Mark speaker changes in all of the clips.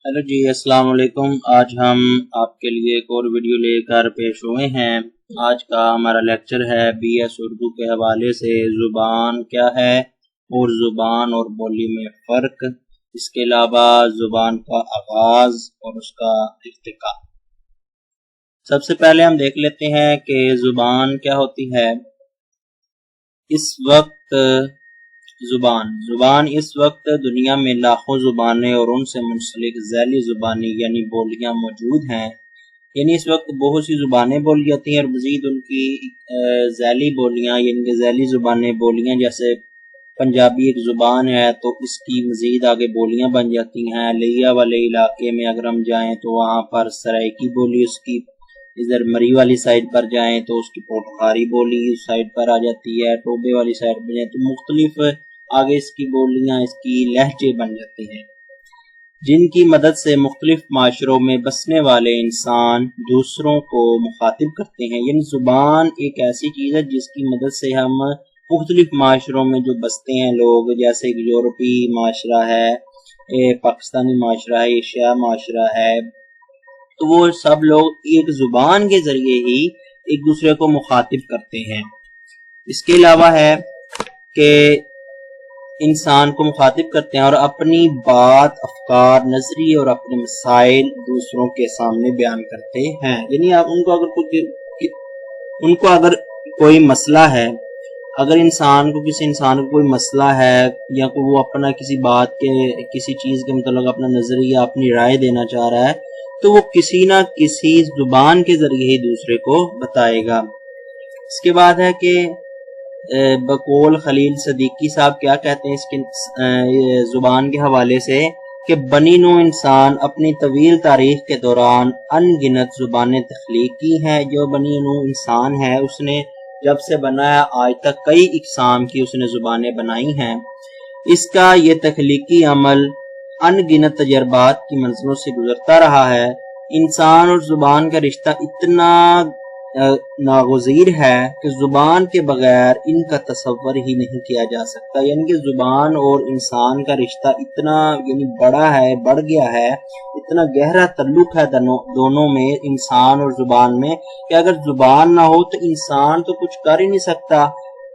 Speaker 1: Hello जी, अस्सलाम वालेकुम। आज हम आपके लिए एक और वीडियो लेकर पेश हुए हैं। आज का हमारा लेक्चर है BS उर्दू के हवाले से ज़ुबान क्या है और ज़ुबान और बोली में फ़र्क, इसके अलावा ज़ुबान का आगाज़ और उसका इर्तिका। सबसे पहले हम देख लेते हैं कि ज़ुबान क्या होती है। इस वक्त ज़ुबान इस वक्त दुनिया में लाखों ज़ुबानें और उनसे मुंसलिक ज़ैली ज़ुबानी यानी बोलियां मौजूद हैं। यानी इस वक्त बहुत सी ज़ुबानें बोली जाती हैं और मज़ीद उनकी ज़ैली बोलियां यानी कि ज़ैली ज़ुबानें बोलियां, जैसे पंजाबी एक ज़ुबान है तो इसकी मज़ीद आगे बोलियां बन जाती हैं। लिया वाले इलाके में अगर हम जाएँ तो वहाँ पर सराइकी बोली उसकी, इधर मरी वाली साइड पर जाएं तो उसकी पोटखारी बोली उस साइड पर आ जाती है। टोबे वाली साइड पर जाएं तो मुख्तलिफ आगे इसकी बोलियां, इसकी लहजे बन जाती हैं, जिनकी मदद से मुख्तलिफ माशरों में बसने वाले इंसान दूसरों को मुखातिब करते हैं। यानी ज़ुबान एक ऐसी चीज़ है जिसकी मदद से हम मुख्तलिफ माशरों में जो बसते हैं लोग, जैसे यूरोपी माशरा है, पाकिस्तानी माशरा है, एशिया माशरा है, तो वो सब लोग एक ज़ुबान के ज़रिए ही एक दूसरे को मुखातिब करते हैं। इसके अलावा है कि इंसान को मुखातिब करते हैं और अपनी बात, अफकार, नजरिए और अपने मसाइल दूसरों के सामने बयान करते हैं। यानी आप उनको अगर कोई मसला है, अगर किसी इंसान को कोई मसला है या कोई वो अपना किसी बात के, किसी चीज़ के मतलब अपना नजरिया, अपनी राय देना चाह रहा है, तो वो किसी ना किसी जुबान के जरिए ही दूसरे को बताएगा। इसके बाद है कि बकौल खलील सदीकी साहब क्या कहते हैं इसके जुबान के हवाले से कि बनी नौ इंसान अपनी तवील तारीख के दौरान अनगिनत जुबानें तख्लीक की हैं। जो बनी नौ इंसान है उसने जब से बनाया आज तक कई इकसाम की उसने जुबानें बनाई हैं। इसका ये तख्लीकी अमल अनगिनत तजर्बात की मंजिलों से गुजरता रहा है। इंसान और जुबान का रिश्ता इतना नागुज़ीर है कि जुबान के बगैर इनका तसव्वुर ही नहीं किया जा सकता। यानी कि जुबान और इंसान का रिश्ता इतना बड़ा है, बढ़ गया है, इतना गहरा ताल्लुक है दोनों में, इंसान और जुबान में, कि अगर जुबान ना हो तो इंसान तो कुछ कर ही नहीं सकता।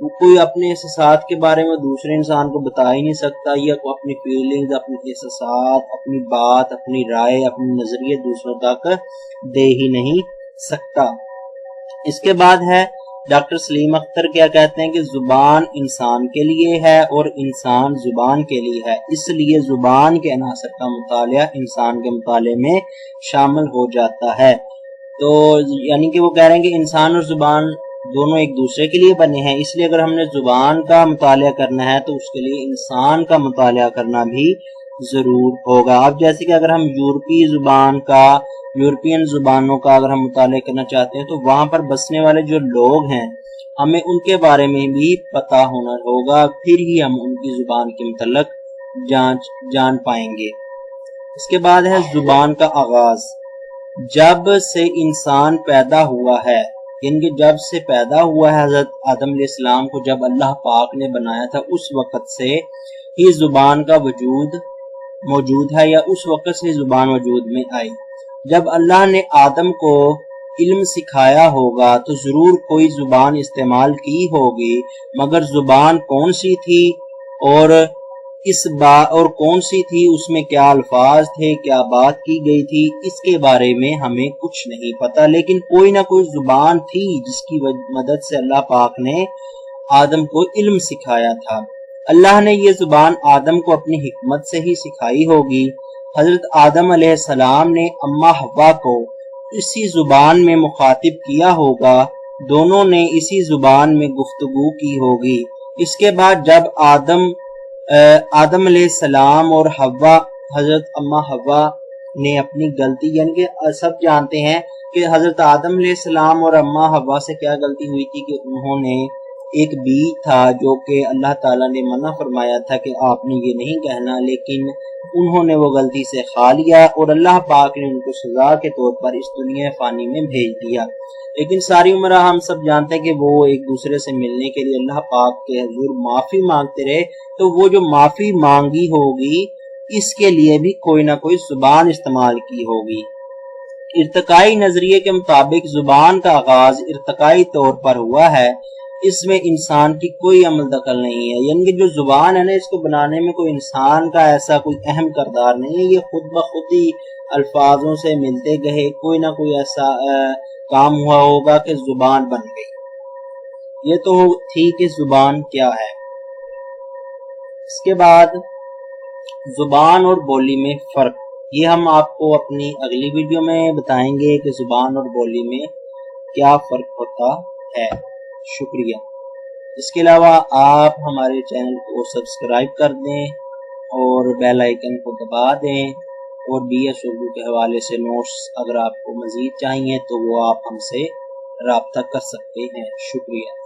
Speaker 1: कोई अपने एहसास के बारे में दूसरे इंसान को बता ही नहीं सकता, या कोई अपनी फीलिंग्स, अपने एहसास, अपनी बात, अपनी राय, अपने नजरिए दूसरों तक दे ही नहीं सकता। इसके बाद है डॉक्टर सलीम अख्तर क्या कहते हैं कि जुबान इंसान के लिए है और इंसान जुबान के लिए है, इसलिए जुबान के अनासर का मुतालिया इंसान के मुताले में शामिल हो जाता है। तो यानी कि वो कह रहे हैं कि इंसान और जुबान दोनों एक दूसरे के लिए बने हैं, इसलिए अगर हमने जुबान का मुतालिया करना है तो उसके लिए इंसान का मुतालिया करना भी ज़रूर होगा। अब जैसे कि अगर हम यूरोपियन ज़ुबानों का अगर हम मुतालिया करना चाहते हैं तो वहाँ पर बसने वाले जो लोग हैं हमें उनके बारे में भी पता होना होगा, फिर ही हम उनकी ज़ुबान के मुतल्लिक़ जान पाएंगे। इसके बाद है ज़ुबान का आगाज़। जब से इंसान पैदा हुआ है, यानी जब से पैदा हुआ है हज़रत आदम अलैहिस्सलाम को जब अल्लाह पाक ने बनाया था, उस वक़्त से ही ज़ुबान का वजूद मौजूद है, या उस वक़्त से ज़ुबान वजूद में आई। जब अल्लाह ने आदम को इल्म सिखाया होगा तो ज़रूर कोई ज़ुबान इस्तेमाल की होगी, मगर ज़ुबान कौन सी थी और कौन सी थी, उसमें क्या अल्फाज थे, क्या बात की गई थी, इसके बारे में हमें कुछ नहीं पता। लेकिन कोई ना कोई ज़ुबान थी जिसकी मदद से अल्लाह पाक ने आदम को इल्म सिखाया था। अल्लाह ने ये ज़ुबान आदम को अपनी हिकमत से ही सिखाई होगी। हज़रत आदम अलैहिस्सलाम ने अम्मा हव्वा को इसी ज़ुबान में मुखातिब किया होगा, दोनों ने इसी ज़ुबान में गुफ्तगू की होगी। इसके बाद जब आदम अलैहिस्सलाम और हव्वा, हज़रत अम्मा हव्वा ने अपनी गलती, यानी कि सब जानते हैं कि हज़रत आदम अलैहिस्सलाम और अम्मा हव्वा से क्या गलती हुई थी कि उन्होंने एक बीज था जो कि अल्लाह ताला ने मना फरमाया था कि आपने ये नहीं कहना, लेकिन उन्होंने वो गलती से खा लिया और अल्लाह पाक ने उनको सज़ा के तौर पर इस दुनिया फ़ानी में भेज दिया। लेकिन सारी उम्र हम सब जानते हैं कि वो एक दूसरे से मिलने के लिए अल्लाह पाक के हुजूर माफ़ी मांगते रहे, तो वो जो माफ़ी मांगी होगी اس کے لیے بھی کوئی نہ کوئی زبان استعمال کی ہوگی۔ ارتقائی نظریے کے مطابق زبان کا آغاز ارتقائی طور پر ہوا ہے، اس میں انسان کی کوئی عمل دخل نہیں ہے، یعنی کہ جو زبان ہے نا، اس کو بنانے میں کوئی انسان کا ایسا کوئی اہم کردار نہیں ہے، یہ خود بخود ہی الفاظوں سے ملتے گئے، کوئی نہ کوئی ایسا کام ہوا ہوگا کہ زبان بن گئی۔ یہ تو تھی کہ زبان کیا ہے۔ اس کے بعد زبان اور بولی میں فرق، یہ ہم آپ کو اپنی اگلی ویڈیو میں بتائیں گے کہ زبان اور بولی میں کیا فرق ہوتا ہے۔ شکریہ۔ اس کے علاوہ آپ ہمارے چینل کو سبسکرائب کر دیں اور بیل آئیکن کو دبا دیں، اور بی ایس اردو کے حوالے سے نوٹس اگر آپ کو مزید چاہیے تو وہ آپ ہم سے رابطہ کر سکتے ہیں۔ شکریہ۔